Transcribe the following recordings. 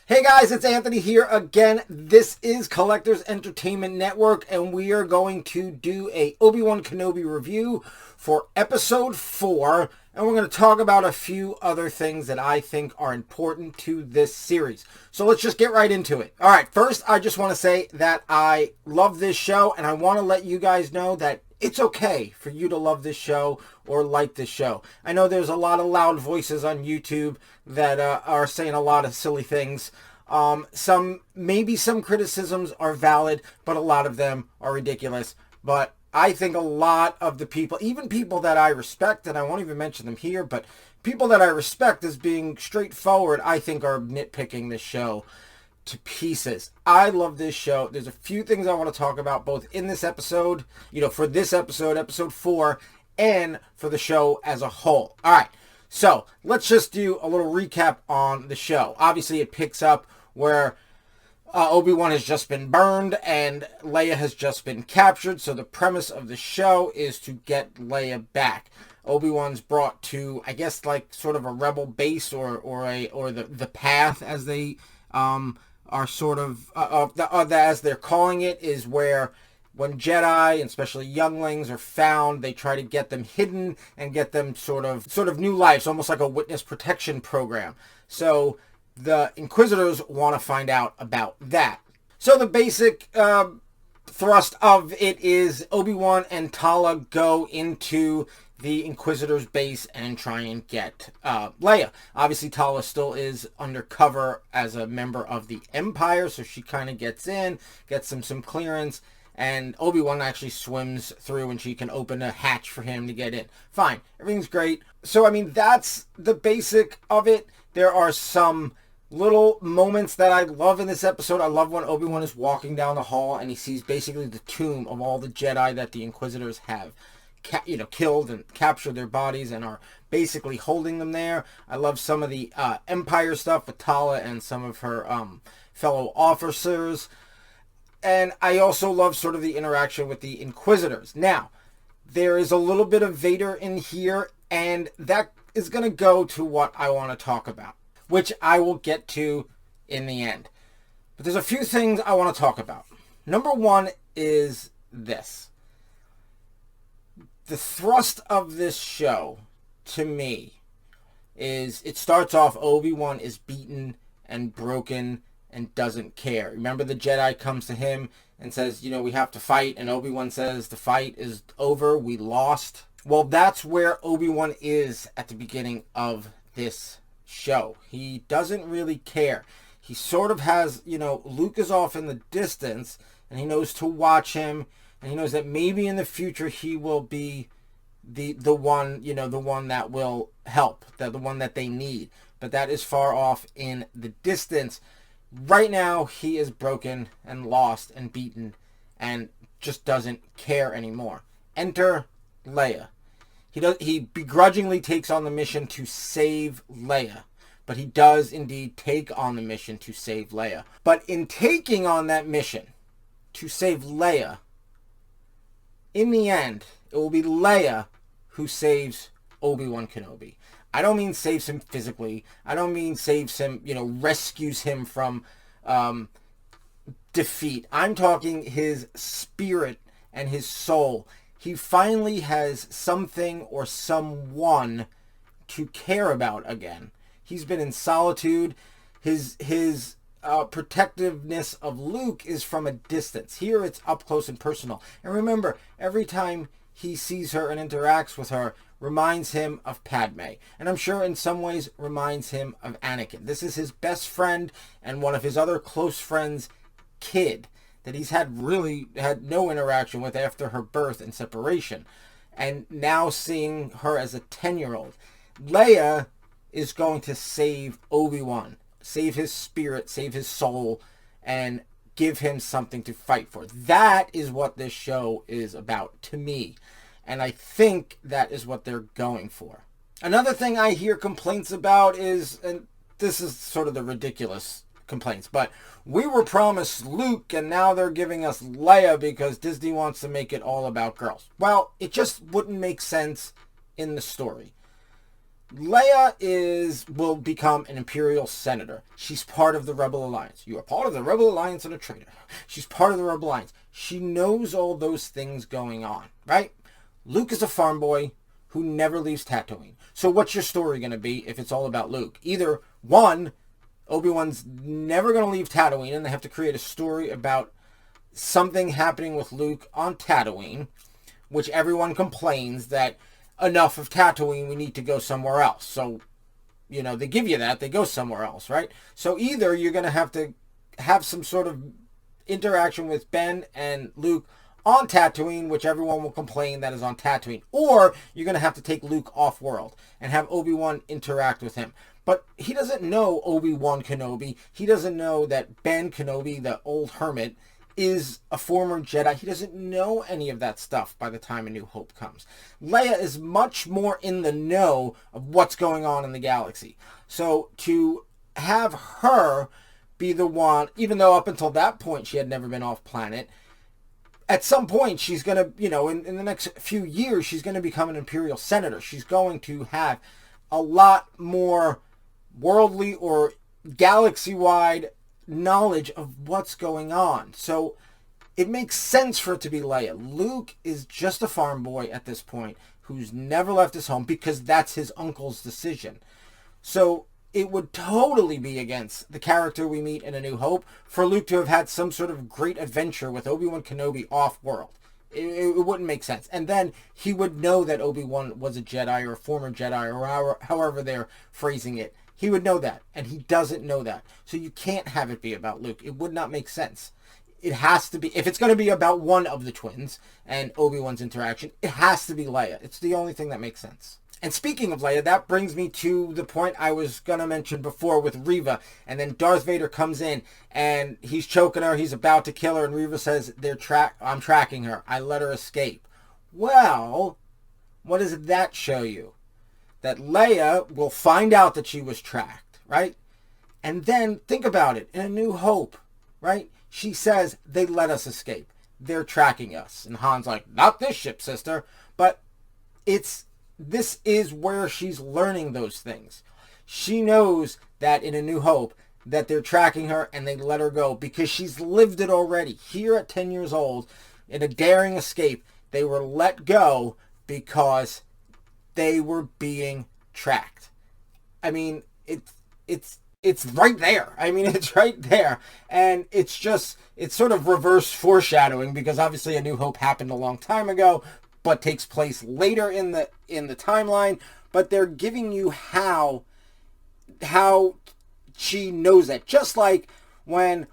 Hey guys, it's Anthony here again. This is Collectors Entertainment Network, and we are going to do a Obi-Wan Kenobi review for episode 4, and we're going to talk about a few other things that I think are important to this series. So let's just get right into it. Alright, first I just want to say that I love this show, and I want to let you guys know that it's okay for you to love this show or like this show. I know there's a lot of loud voices on YouTube that are saying a lot of silly things. Maybe some criticisms are valid, but a lot of them are ridiculous. But I think a lot of the people, even people that I respect, and I won't even mention them here, but people that I respect as being straightforward, I think are nitpicking this show to pieces. I love this show. There's a few things I want to talk about both in this episode, for this episode, episode 4, and for the show as a whole. All right, so let's just do a little recap on the show. Obviously, it picks up where Obi-Wan has just been burned and Leia has just been captured. So the premise of the show is to get Leia back. Obi-Wan's brought to, I guess, like sort of a rebel base or the path, as they are sort of as they're calling it, is where when Jedi, and especially younglings, are found, they try to get them hidden and get them sort of new lives, almost like a witness protection program. So the Inquisitors want to find out about that. So the basic thrust of it is Obi-Wan and Tala go into the Inquisitor's base and try and get Leia. Obviously, Tala still is undercover as a member of the Empire, so she kind of gets in, gets some clearance, and Obi-Wan actually swims through and she can open a hatch for him to get in. Fine. Everything's great. So, I mean, that's the basic of it. There are some little moments that I love in this episode. I love when Obi-Wan is walking down the hall and he sees basically the tomb of all the Jedi that the Inquisitors have killed and captured their bodies and are basically holding them there. I love some of the Empire stuff with Tala and some of her fellow officers. And I also love sort of the interaction with the Inquisitors. Now, there is a little bit of Vader in here, and that is going to go to what I want to talk about, which I will get to in the end. But there's a few things I want to talk about. Number one is this. The thrust of this show, to me, is it starts off Obi-Wan is beaten and broken and doesn't care. Remember, the Jedi comes to him and says, we have to fight. And Obi-Wan says, the fight is over. We lost. Well, that's where Obi-Wan is at the beginning of this show. He doesn't really care. He sort of has, Luke is off in the distance and he knows to watch him. And he knows that maybe in the future he will be the one, the one that will help, the one that they need. But that is far off in the distance. Right now, he is broken and lost and beaten and just doesn't care anymore. Enter Leia. He begrudgingly takes on the mission to save Leia. But he does indeed take on the mission to save Leia. But in taking on that mission to save Leia, in the end, it will be Leia who saves Obi-Wan Kenobi. I don't mean saves him physically. I don't mean saves him, rescues him from defeat. I'm talking his spirit and his soul. He finally has something or someone to care about again. He's been in solitude. His protectiveness of Luke is from a distance. Here it's up close and personal. And remember, every time he sees her and interacts with her, reminds him of Padme. And I'm sure in some ways reminds him of Anakin. This is his best friend and one of his other close friends' kid that he's had no interaction with after her birth and separation. And now seeing her as a 10-year-old. Leia is going to save Obi-Wan. Save his spirit, save his soul, and give him something to fight for. That is what this show is about to me. And I think that is what they're going for. Another thing I hear complaints about is, and this is sort of the ridiculous complaints, but we were promised Luke and now they're giving us Leia because Disney wants to make it all about girls. Well, it just wouldn't make sense in the story. Leia will become an Imperial senator. She's part of the Rebel Alliance. You are part of the Rebel Alliance and a traitor. She's part of the Rebel Alliance. She knows all those things going on, right? Luke is a farm boy who never leaves Tatooine. So what's your story going to be if it's all about Luke? Either one, Obi-Wan's never going to leave Tatooine and they have to create a story about something happening with Luke on Tatooine, which everyone complains that enough of Tatooine, we need to go somewhere else. So, they give you that, they go somewhere else, right? So either you're going to have some sort of interaction with Ben and Luke on Tatooine, which everyone will complain that is on Tatooine, or you're going to have to take Luke off-world and have Obi-Wan interact with him. But he doesn't know Obi-Wan Kenobi. He doesn't know that Ben Kenobi, the old hermit, is a former Jedi. He doesn't know any of that stuff by the time A New Hope comes. Leia is much more in the know of what's going on in the galaxy. So to have her be the one, even though up until that point she had never been off planet, at some point she's going to, in the next few years, she's going to become an Imperial senator. She's going to have a lot more worldly or galaxy-wide knowledge of what's going on. So it makes sense for it to be Leia. Luke is just a farm boy at this point who's never left his home because that's his uncle's decision. So it would totally be against the character we meet in A New Hope for Luke to have had some sort of great adventure with Obi-Wan Kenobi off-world. It wouldn't make sense. And then he would know that Obi-Wan was a Jedi or a former Jedi or however they're phrasing it. He would know that, and he doesn't know that. So you can't have it be about Luke. It would not make sense. It has to be, if it's going to be about one of the twins and Obi-Wan's interaction, it has to be Leia. It's the only thing that makes sense. And speaking of Leia, that brings me to the point I was going to mention before with Reva. And then Darth Vader comes in, and he's choking her. He's about to kill her, and Reva says, I'm tracking her. I let her escape. Well, what does that show you? That Leia will find out that she was tracked, right? And then think about it. In A New Hope, right? She says, they let us escape. They're tracking us. And Han's like, not this ship, sister. But this is where she's learning those things. She knows that in A New Hope that they're tracking her and they let her go because she's lived it already. Here at 10 years old, in a daring escape, they were let go because they were being tracked. I mean, it's right there. I mean, it's right there. And it's sort of reverse foreshadowing because obviously A New Hope happened a long time ago, but takes place later in the timeline. But they're giving you how she knows that. Just like when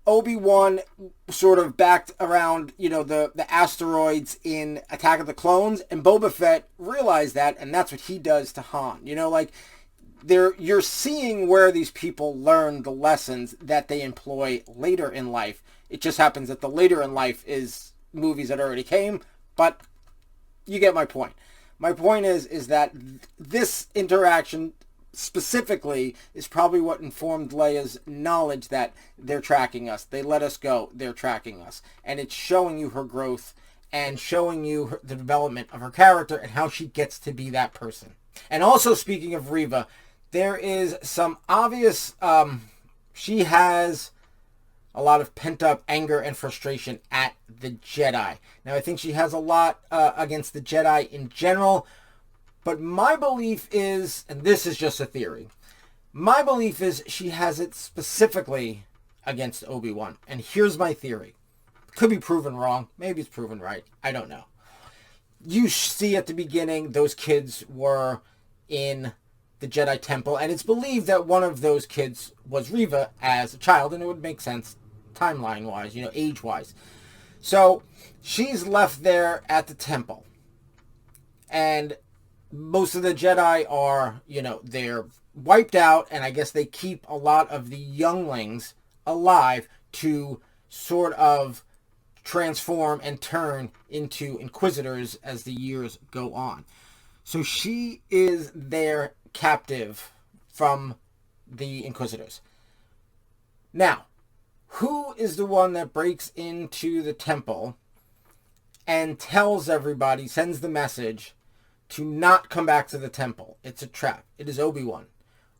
Obi-Wan sort of backed around, the asteroids in Attack of the Clones, and Boba Fett realized that, and that's what he does to Han. You're seeing where these people learn the lessons that they employ later in life. It just happens that the later in life is movies that already came, but you get my point. My point is that this interaction specifically is probably what informed Leia's knowledge that they're tracking us. They let us go. They're tracking us. And it's showing you her growth and showing you the development of her character and how she gets to be that person. And also, speaking of Reva, there is some obvious, she has a lot of pent-up anger and frustration at the Jedi. Now, I think she has a lot against the Jedi in general, but my belief is, and this is just a theory, my belief is she has it specifically against Obi-Wan. And here's my theory. Could be proven wrong. Maybe it's proven right. I don't know. You see at the beginning, those kids were in the Jedi Temple, and it's believed that one of those kids was Reva as a child, and it would make sense timeline-wise, age-wise. So she's left there at the temple, and most of the Jedi are, they're wiped out, and I guess they keep a lot of the younglings alive to sort of transform and turn into Inquisitors as the years go on. So she is there captive from the Inquisitors. Now, who is the one that breaks into the temple and tells everybody, sends the message to not come back to the temple. It's a trap. It is Obi-Wan.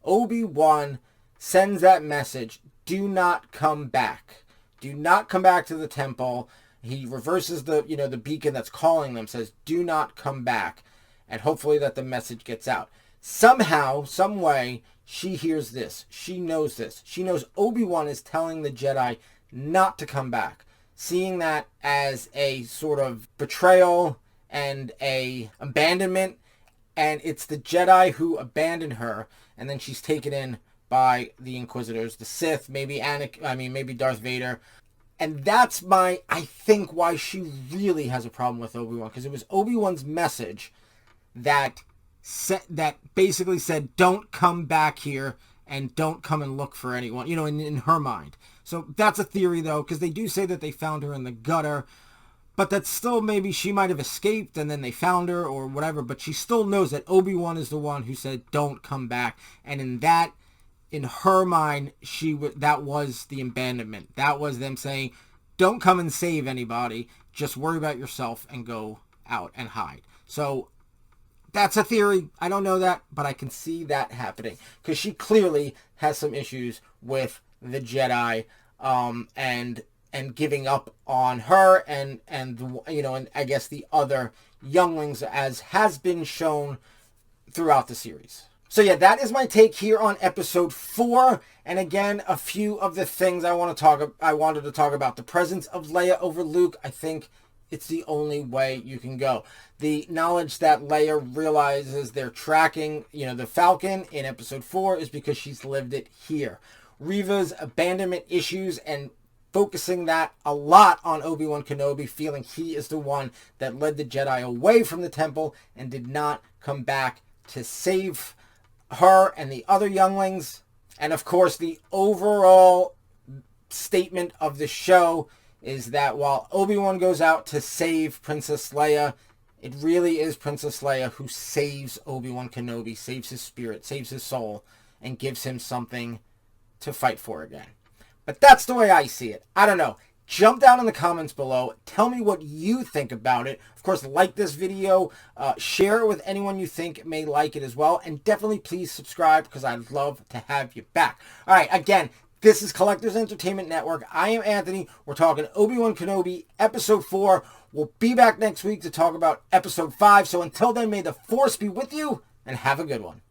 Obi-Wan sends that message, do not come back. Do not come back to the temple. He reverses the beacon that's calling them, says, do not come back. And hopefully that the message gets out. Somehow, some way, she hears this. She knows this. She knows Obi-Wan is telling the Jedi not to come back. Seeing that as a sort of betrayal and a abandonment. And it's the Jedi who abandoned her. And then she's taken in by the Inquisitors, the Sith, maybe maybe Darth Vader. And that's I think why she really has a problem with Obi-Wan. Because it was Obi-Wan's message that basically said, don't come back here and don't come and look for anyone, in her mind. So that's a theory, though, because they do say that they found her in the gutter. But that's still, maybe she might have escaped and then they found her or whatever. But she still knows that Obi-Wan is the one who said, don't come back. And in her mind, that was the abandonment. That was them saying, don't come and save anybody. Just worry about yourself and go out and hide. So that's a theory. I don't know that, but I can see that happening. Because she clearly has some issues with the Jedi and giving up on her and I guess the other younglings, as has been shown throughout the series. So yeah, that is my take here on episode 4. And again, a few of the things I wanted to talk about. The presence of Leia over Luke. I think it's the only way you can go. The knowledge that Leia realizes they're tracking, the Falcon in episode 4 is because she's lived it here. Reva's abandonment issues and focusing that a lot on Obi-Wan Kenobi, feeling he is the one that led the Jedi away from the temple and did not come back to save her and the other younglings. And of course, the overall statement of the show is that while Obi-Wan goes out to save Princess Leia, it really is Princess Leia who saves Obi-Wan Kenobi, saves his spirit, saves his soul, and gives him something to fight for again. But that's the way I see it. I don't know. Jump down in the comments below. Tell me what you think about it. Of course, like this video. Share it with anyone you think may like it as well. And definitely please subscribe because I'd love to have you back. All right, again, this is Collectors Entertainment Network. I am Anthony. We're talking Obi-Wan Kenobi, Episode 4. We'll be back next week to talk about Episode 5. So until then, may the Force be with you and have a good one.